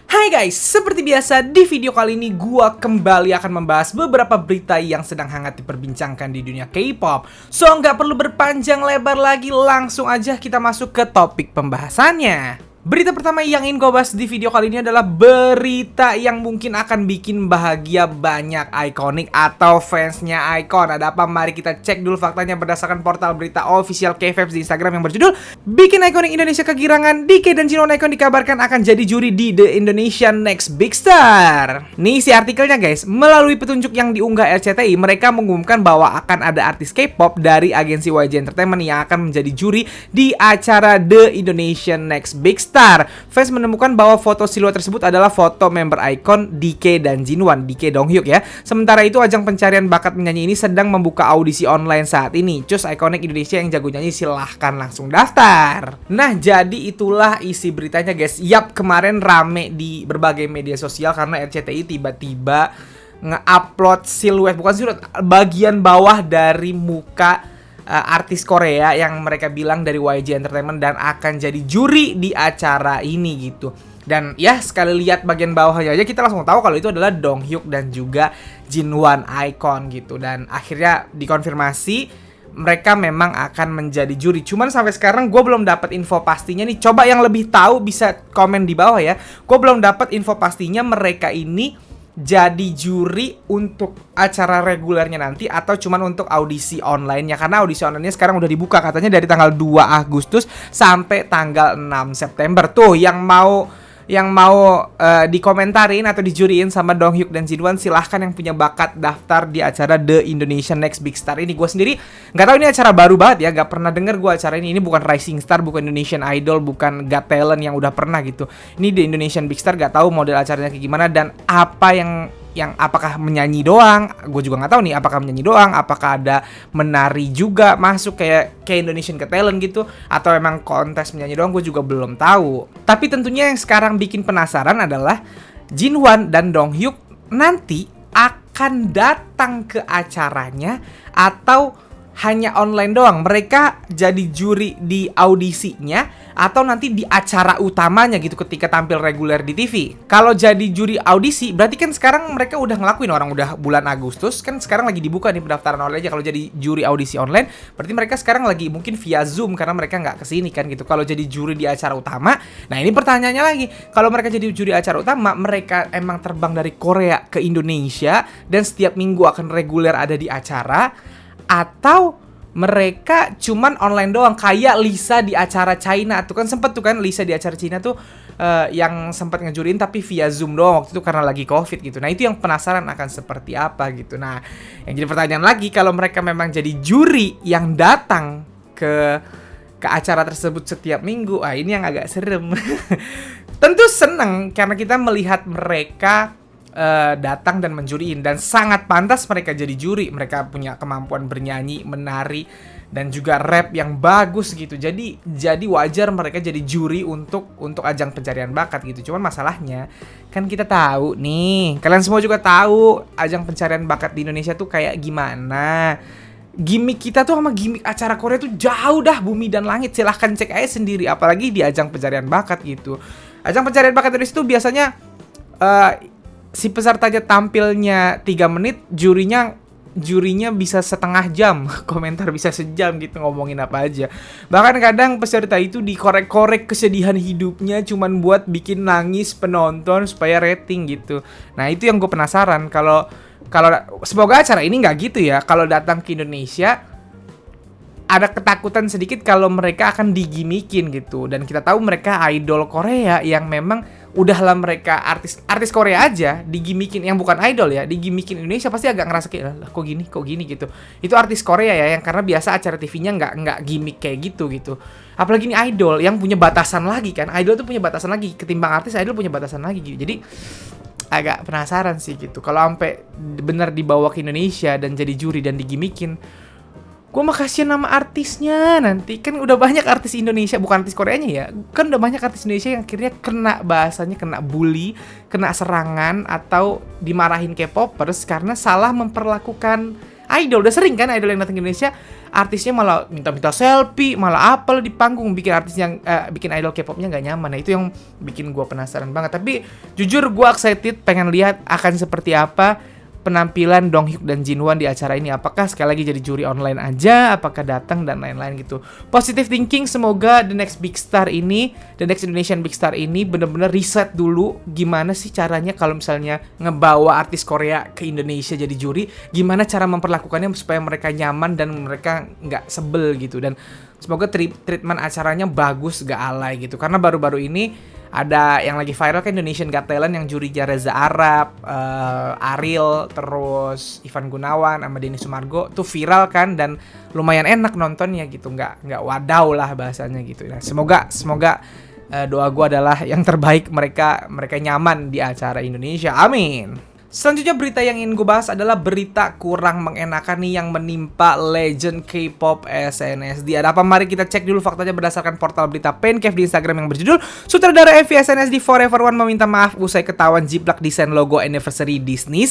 Hai guys, seperti biasa di video kali ini gua kembali akan membahas beberapa berita yang sedang hangat diperbincangkan di dunia K-pop. So nggak perlu berpanjang lebar lagi, langsung aja kita masuk ke topik pembahasannya. Berita pertama yang ingin gue bahas di video kali ini adalah berita yang mungkin akan bikin bahagia banyak ikonik atau fansnya iKON. Ada apa? Mari kita cek dulu faktanya berdasarkan portal berita official K-Vibes di Instagram yang berjudul Bikin Ikonik Indonesia Kegirangan, DK dan Jinwon iKON dikabarkan akan jadi juri di The Indonesian Next Big Star. Nih si artikelnya guys, melalui petunjuk yang diunggah RCTI, mereka mengumumkan bahwa akan ada artis K-pop dari agensi YG Entertainment yang akan menjadi juri di acara The Indonesian Next Big Star. Fans menemukan bahwa foto siluet tersebut adalah foto member iKON DK dan Jinwon, DK Donghyuk ya. Sementara itu ajang pencarian bakat menyanyi ini sedang membuka audisi online saat ini. Cus ikonik Indonesia yang jago nyanyi silahkan langsung daftar. Nah jadi itulah isi beritanya guys. Yap, kemarin rame di berbagai media sosial karena RCTI tiba-tiba nge-upload siluet, bukan siluet, bagian bawah dari muka artis Korea yang mereka bilang dari YG Entertainment dan akan jadi juri di acara ini gitu. Dan ya sekali lihat bagian bawahnya aja kita langsung tahu kalau itu adalah Donghyuk dan juga Jinwon iKON gitu. Dan akhirnya dikonfirmasi mereka memang akan menjadi juri. Cuman sampai sekarang gue belum dapat info pastinya nih. Coba yang lebih tahu bisa komen di bawah ya. Gue belum dapat info pastinya mereka ini jadi juri untuk acara regulernya nanti atau cuman untuk audisi online-nya. Karena audisi online-nya sekarang udah dibuka katanya dari tanggal 2 Agustus sampai tanggal 6 September. Tuh yang mau dikomentarin atau dijuriin sama Donghyuk dan Jinwon, silahkan yang punya bakat daftar di acara The Indonesian Next Big Star ini. Gue sendiri nggak tahu ini acara baru banget ya, nggak pernah denger gue acara ini. Ini bukan Rising Star, bukan Indonesian Idol, bukan Got Talent yang udah pernah gitu. Ini The Indonesian Big Star, nggak tahu model acaranya kayak gimana dan apa yang apakah menyanyi doang. Gue juga nggak tahu nih apakah menyanyi doang, apakah ada menari juga masuk kayak Indonesian Got Talent gitu, atau emang kontes menyanyi doang, gue juga belum tahu. Tapi tentunya yang sekarang bikin penasaran adalah Jinwon dan Donghyuk nanti akan datang ke acaranya atau hanya online doang. Mereka jadi juri di audisinya atau nanti di acara utamanya gitu ketika tampil reguler di TV. Kalau jadi juri audisi berarti kan sekarang mereka udah ngelakuin, orang udah bulan Agustus kan, sekarang lagi dibuka nih pendaftaran online aja. Kalau jadi juri audisi online berarti mereka sekarang lagi mungkin via Zoom karena mereka nggak kesini kan gitu. Kalau jadi juri di acara utama, nah ini pertanyaannya lagi, kalau mereka jadi juri acara utama, mereka emang terbang dari Korea ke Indonesia dan setiap minggu akan reguler ada di acara, atau mereka cuman online doang kayak Lisa di acara China tuh kan, sempet tuh kan Lisa di acara China tuh yang sempat ngejurin tapi via Zoom doang waktu itu karena lagi COVID gitu. Nah itu yang penasaran akan seperti apa gitu. Nah yang jadi pertanyaan lagi, kalau mereka memang jadi juri yang datang ke acara tersebut setiap minggu, ini yang agak serem. Tentu seneng karena kita melihat mereka datang dan menjuriin, dan sangat pantas mereka jadi juri. Mereka punya kemampuan bernyanyi, menari, dan juga rap yang bagus gitu. Jadi wajar mereka jadi juri untuk ajang pencarian bakat gitu. Cuman masalahnya kan kita tahu nih, kalian semua juga tahu ajang pencarian bakat di Indonesia tuh kayak gimana. Gimik kita tuh sama gimik acara Korea tuh jauh dah bumi dan langit. Silahkan cek aja sendiri, apalagi di ajang pencarian bakat gitu. Ajang pencarian bakat Indonesia tuh biasanya si pesertanya tampilnya 3 menit, jurinya bisa setengah jam, komentar bisa sejam gitu ngomongin apa aja. Bahkan kadang peserta itu dikorek-korek kesedihan hidupnya cuman buat bikin nangis penonton supaya rating gitu. Nah itu yang gue penasaran, kalau semoga acara ini nggak gitu ya. Kalau datang ke Indonesia ada ketakutan sedikit kalau mereka akan digimikin gitu. Dan kita tahu mereka idol Korea yang memang udahlah mereka artis Korea aja digimikin, yang bukan idol ya, digimikin Indonesia pasti agak ngerasa kayak lah kok gini gitu. Itu artis Korea ya yang karena biasa acara TV-nya nggak gimmick kayak gitu. Apalagi ini idol yang punya batasan lagi kan. Idol tuh punya batasan lagi ketimbang artis, idol punya batasan lagi gitu. Jadi agak penasaran sih gitu. Kalau sampai benar dibawa ke Indonesia dan jadi juri dan digimikin, gue mah kasihan nama artisnya nanti. Kan udah banyak artis Indonesia, bukan artis Koreanya ya, kan udah banyak artis Indonesia yang akhirnya kena bahasanya, kena bully, kena serangan, atau dimarahin K-popers karena salah memperlakukan idol. Udah sering kan idol yang datang ke Indonesia, artisnya malah minta-minta selfie, malah apel di panggung, bikin artis yang bikin idol K-popnya nggak nyaman. Nah itu yang bikin gue penasaran banget. Tapi jujur gue excited, pengen lihat akan seperti apa penampilan Donghyuk dan Jinwon di acara ini. Apakah sekali lagi jadi juri online aja, apakah datang dan lain-lain gitu. Positive thinking, semoga The Next Indonesian Big Star ini bener-bener riset dulu gimana sih caranya kalau misalnya ngebawa artis Korea ke Indonesia jadi juri, gimana cara memperlakukannya supaya mereka nyaman dan mereka nggak sebel gitu. Dan semoga treatment acaranya bagus, gak alay gitu. Karena baru-baru ini ada yang lagi viral kan, Indonesian Got Talent yang jurinya Reza Arab, Ariel, terus Ivan Gunawan sama Denny Sumargo tuh viral kan, dan lumayan enak nontonnya gitu, nggak wadaw lah bahasanya gitu. Nah, semoga doa gue adalah yang terbaik, mereka nyaman di acara Indonesia. Amin. Selanjutnya berita yang ingin gue bahas adalah berita kurang mengenakan nih yang menimpa legend K-pop SNSD. Ada apa? Mari kita cek dulu faktanya berdasarkan portal berita Pancave di Instagram yang berjudul sutradara MV SNSD Forever One meminta maaf usai ketahuan jiplak desain logo anniversary Disney.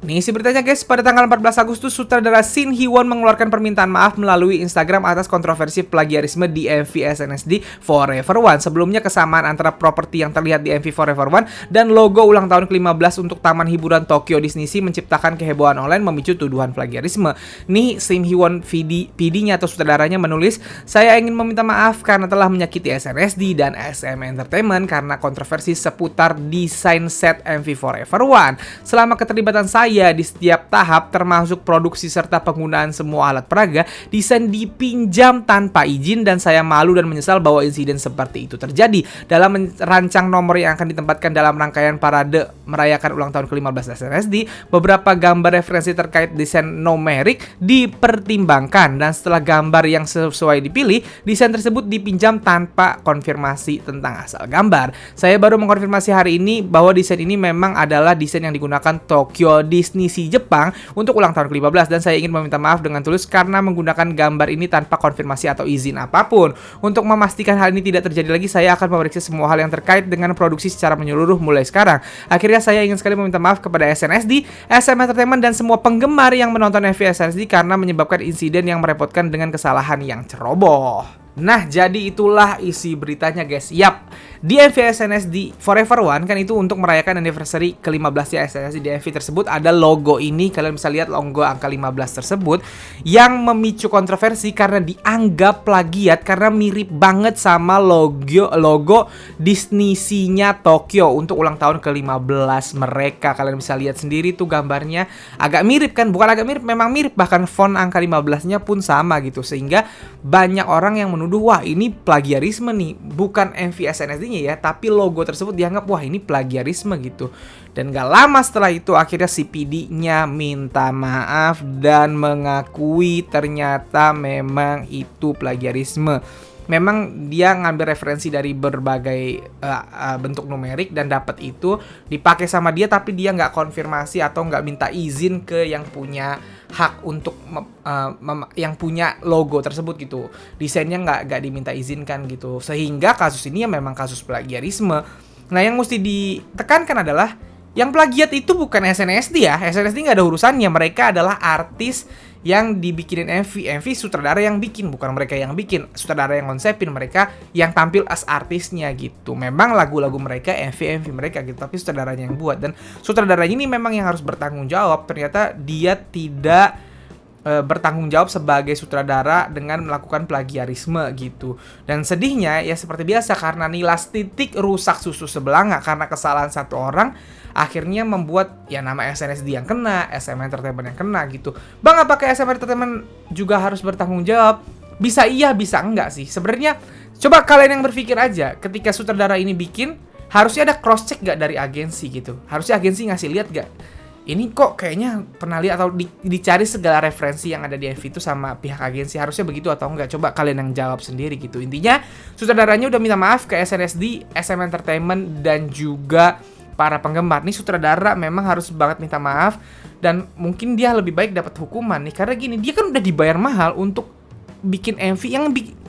Nih isi beritanya guys, pada tanggal 14 Agustus sutradara Shin Hee-won mengeluarkan permintaan maaf melalui Instagram atas kontroversi plagiarisme di MV SNSD Forever One. Sebelumnya kesamaan antara properti yang terlihat di MV Forever One dan logo ulang tahun ke-15 untuk Taman Hiburan Tokyo Disney Sea menciptakan kehebohan online memicu tuduhan plagiarisme. Nih Shin Hee-won PD-nya atau sutradaranya menulis, "Saya ingin meminta maaf karena telah menyakiti SNSD dan SM Entertainment karena kontroversi seputar desain set MV Forever One. Selama keterlibatan saya di setiap tahap termasuk produksi serta penggunaan semua alat peraga, desain dipinjam tanpa izin dan saya malu dan menyesal bahwa insiden seperti itu terjadi. Dalam merancang nomor yang akan ditempatkan dalam rangkaian parade merayakan ulang tahun ke-15 SNSD, beberapa gambar referensi terkait desain numerik dipertimbangkan dan setelah gambar yang sesuai dipilih, desain tersebut dipinjam tanpa konfirmasi tentang asal gambar. Saya baru mengkonfirmasi hari ini bahwa desain ini memang adalah desain yang digunakan Tokyo Disney Sea Jepang untuk ulang tahun ke-15 dan saya ingin meminta maaf dengan tulus karena menggunakan gambar ini tanpa konfirmasi atau izin apapun. Untuk memastikan hal ini tidak terjadi lagi, saya akan memeriksa semua hal yang terkait dengan produksi secara menyeluruh mulai sekarang. Akhirnya saya ingin sekali meminta maaf kepada SNSD, SM Entertainment dan semua penggemar yang menonton MV SNSD karena menyebabkan insiden yang merepotkan dengan kesalahan yang ceroboh." Nah, jadi itulah isi beritanya guys. Yap, di MV SNSD Forever One kan itu untuk merayakan anniversary ke-15 ya SNSD. Di MV tersebut ada logo ini, kalian bisa lihat logo angka 15 tersebut yang memicu kontroversi karena dianggap plagiat karena mirip banget sama logo Disney Sea-nya Tokyo untuk ulang tahun ke-15 mereka. Kalian bisa lihat sendiri tuh gambarnya agak mirip kan, bukan agak mirip, memang mirip, bahkan font angka 15-nya pun sama gitu. Sehingga banyak orang yang menuduh, wah ini plagiarisme nih, bukan MV SNSD-nya ya, tapi logo tersebut dianggap wah ini plagiarisme gitu. Dan gak lama setelah itu akhirnya si PD-nya minta maaf dan mengakui ternyata memang itu plagiarisme. Memang dia ngambil referensi dari berbagai bentuk numerik dan dapat itu dipakai sama dia, tapi dia nggak konfirmasi atau nggak minta izin ke yang punya hak untuk yang punya logo tersebut gitu. Desainnya nggak diminta izinkan gitu, sehingga kasus ini ya memang kasus plagiarisme. Nah, yang mesti ditekankan adalah yang plagiat itu bukan SNSD ya. SNSD nggak ada urusannya, mereka adalah artis yang dibikinin MV sutradara yang bikin, bukan mereka yang bikin. Sutradara yang konsepin, mereka yang tampil as artisnya gitu. Memang lagu-lagu mereka, MV mereka gitu, tapi sutradaranya yang buat. Dan sutradaranya ini memang yang harus bertanggung jawab. Ternyata dia tidak bertanggung jawab sebagai sutradara dengan melakukan plagiarisme gitu. Dan sedihnya ya seperti biasa, karena nilas titik rusak susu sebelanga karena kesalahan satu orang, akhirnya membuat ya nama SNSD yang kena, SM Entertainment yang kena gitu. Bang, apakah SM Entertainment juga harus bertanggung jawab? Bisa iya, bisa enggak sih. Sebenarnya coba kalian yang berpikir aja, ketika sutradara ini bikin, harusnya ada cross check gak dari agensi gitu. Harusnya agensi ngasih lihat gak, ini kok kayaknya pernah lihat, atau dicari segala referensi yang ada di MV itu sama pihak agensi, harusnya begitu atau enggak. Coba kalian yang jawab sendiri gitu. Intinya sutradaranya udah minta maaf ke SNSD, SM Entertainment dan juga para penggemar. Nih sutradara memang harus banget minta maaf, dan mungkin dia lebih baik dapat hukuman nih, karena gini, dia kan udah dibayar mahal untuk bikin MV.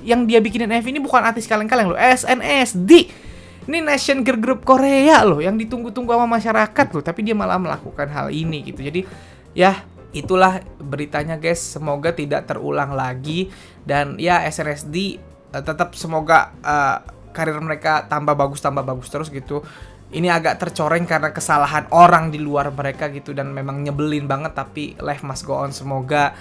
Yang dia bikinin MV ini bukan artis kaleng-kaleng loh, SNSD. Ini Nation Girl Group Korea loh, yang ditunggu-tunggu sama masyarakat loh, tapi dia malah melakukan hal ini gitu. Jadi ya itulah beritanya guys, semoga tidak terulang lagi. Dan ya SNSD tetap semoga karir mereka tambah bagus terus gitu. Ini agak tercoreng karena kesalahan orang di luar mereka gitu, dan memang nyebelin banget, tapi life must go on. Semoga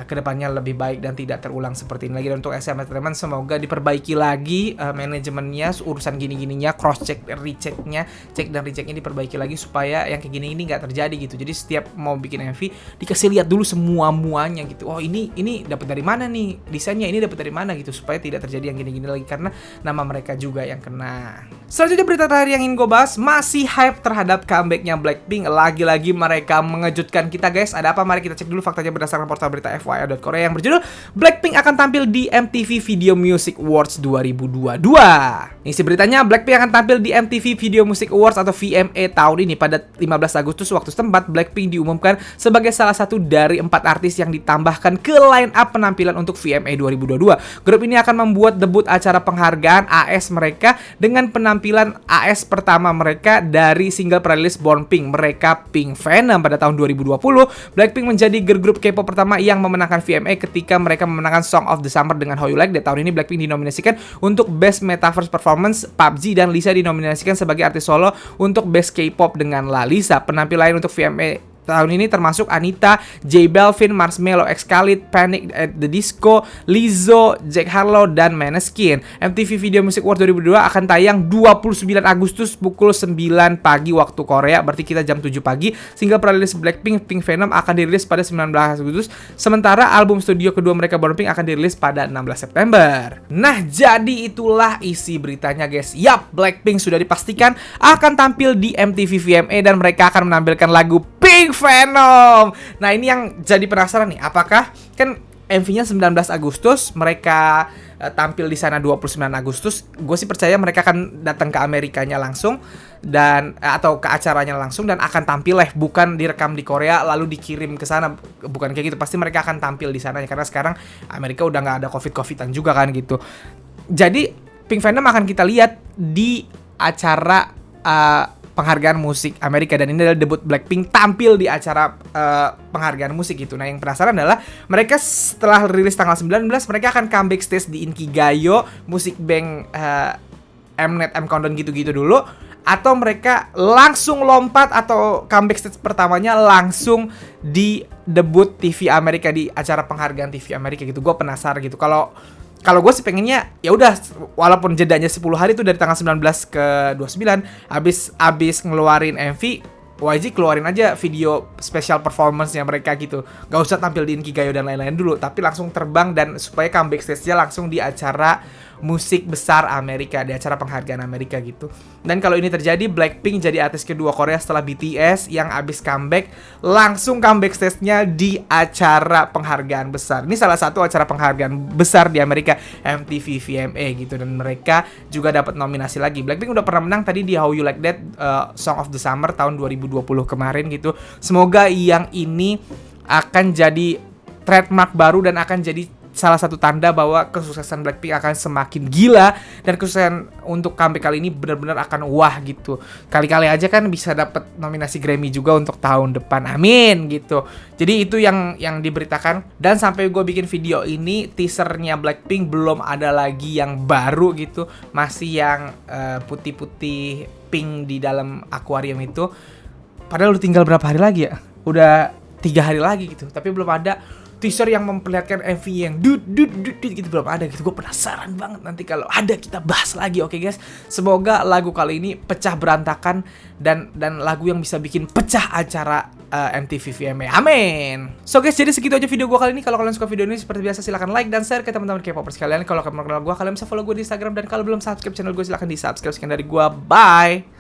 kedepannya lebih baik dan tidak terulang seperti ini lagi. Dan untuk SM Entertainment semoga diperbaiki lagi manajemennya, urusan gini-gininya, cross check, rechecknya, cek dan rechecknya diperbaiki lagi supaya yang kayak gini nggak terjadi gitu. Jadi setiap mau bikin MV dikasih lihat dulu muanya gitu. Oh ini dapat dari mana nih desainnya, ini dapat dari mana gitu, supaya tidak terjadi yang gini-gini lagi karena nama mereka juga yang kena. Selanjutnya berita terakhir yang ingin gue bahas, masih hype terhadap comebacknya Blackpink. Lagi-lagi mereka mengejutkan kita guys. Ada apa? Mari kita cek dulu faktanya berdasarkan portal berita FYI.Korea yang berjudul Blackpink akan tampil di MTV Video Music Awards 2022. Isi beritanya, Blackpink akan tampil di MTV Video Music Awards atau VMA tahun ini. Pada 15 Agustus waktu setempat, Blackpink diumumkan sebagai salah satu dari 4 artis yang ditambahkan ke line up penampilan untuk VMA 2022. Grup ini akan membuat debut acara penghargaan AS mereka dengan penampilan AS pertama mereka dari single perilis Born Pink mereka, Pink Venom. Pada tahun 2020, Blackpink menjadi girl group K-pop pertama yang memenangkan VMA ketika mereka memenangkan Song of the Summer dengan How You Like That. Tahun ini Blackpink dinominasikan untuk Best Metaverse Performance PUBG, dan Lisa dinominasikan sebagai artis solo untuk Best K-pop dengan La Lisa. Penampilan lain untuk VMA tahun ini termasuk Anita, J Balvin, Marshmello, X Khalid, Panic at the Disco, Lizzo, Jack Harlow, dan Måneskin. MTV Video Music Awards 2022 akan tayang 29 Agustus pukul 9 pagi waktu Korea, berarti kita jam 7 pagi. Single perilis Blackpink, Pink Venom, akan dirilis pada 19 Agustus, sementara album studio kedua mereka, Born Pink, akan dirilis pada 16 September. Nah, jadi itulah isi beritanya guys. Yap, Blackpink sudah dipastikan akan tampil di MTV VMA dan mereka akan menampilkan lagu Pink Venom. Nah, ini yang jadi penasaran nih, apakah kan MV-nya 19 Agustus, mereka tampil di sana 29 Agustus. Gue sih percaya mereka akan datang ke Amerikanya langsung dan atau ke acaranya langsung dan akan tampil live, bukan direkam di Korea lalu dikirim ke sana. Bukan kayak gitu, pasti mereka akan tampil di sana karena sekarang Amerika udah nggak ada COVID-an juga kan gitu. Jadi Pink Venom akan kita lihat di acara penghargaan musik Amerika, dan ini adalah debut Blackpink tampil di acara penghargaan musik gitu. Nah, yang penasaran adalah mereka setelah rilis tanggal 19 mereka akan comeback stage di Inkigayo, Music Bank, Mnet, M Countdown gitu-gitu dulu, atau mereka langsung lompat atau comeback stage pertamanya langsung di debut TV Amerika di acara penghargaan TV Amerika gitu. Gue penasaran gitu. Kalau gue sih pengennya ya udah, walaupun jedanya 10 hari itu dari tanggal 19 ke 29, abis ngeluarin MV, YG keluarin aja video special performance-nya mereka gitu. Gak usah tampil di Inkigayo dan lain-lain dulu, tapi langsung terbang dan supaya comeback stage-nya langsung di acara musik besar Amerika, di acara penghargaan Amerika gitu. Dan kalau ini terjadi, Blackpink jadi artis kedua Korea setelah BTS yang abis comeback langsung comeback stage-nya di acara penghargaan besar. Ini salah satu acara penghargaan besar di Amerika, MTV VMA gitu, dan mereka juga dapat nominasi lagi. Blackpink udah pernah menang tadi di How You Like That, Song of the Summer tahun 2020 kemarin gitu. Semoga yang ini akan jadi trademark baru dan akan jadi salah satu tanda bahwa kesuksesan Blackpink akan semakin gila, dan kesuksesan untuk comeback kali ini benar-benar akan wah gitu. Kali-kali aja kan bisa dapat nominasi Grammy juga untuk tahun depan. Amin gitu. Jadi itu yang diberitakan, dan sampai gue bikin video ini teasernya Blackpink belum ada lagi yang baru gitu. Masih yang putih-putih pink di dalam akuarium itu. Padahal udah tinggal berapa hari lagi ya? Udah 3 hari lagi gitu, tapi belum ada teaser yang memperlihatkan MV yang dut gitu, belum ada gitu. Gue penasaran banget, nanti kalau ada kita bahas lagi. Oke guys, semoga lagu kali ini pecah berantakan dan lagu yang bisa bikin pecah acara MTV VMA. Amin. So guys, jadi segitu aja video gue kali ini. Kalau kalian suka video ini seperti biasa silahkan like dan share ke teman-teman K-popers sekalian. Kalau kalian mau kenal gue, kalian bisa follow gue di Instagram, dan kalau belum subscribe channel gue silahkan di subscribe. Sekian dari gue, bye.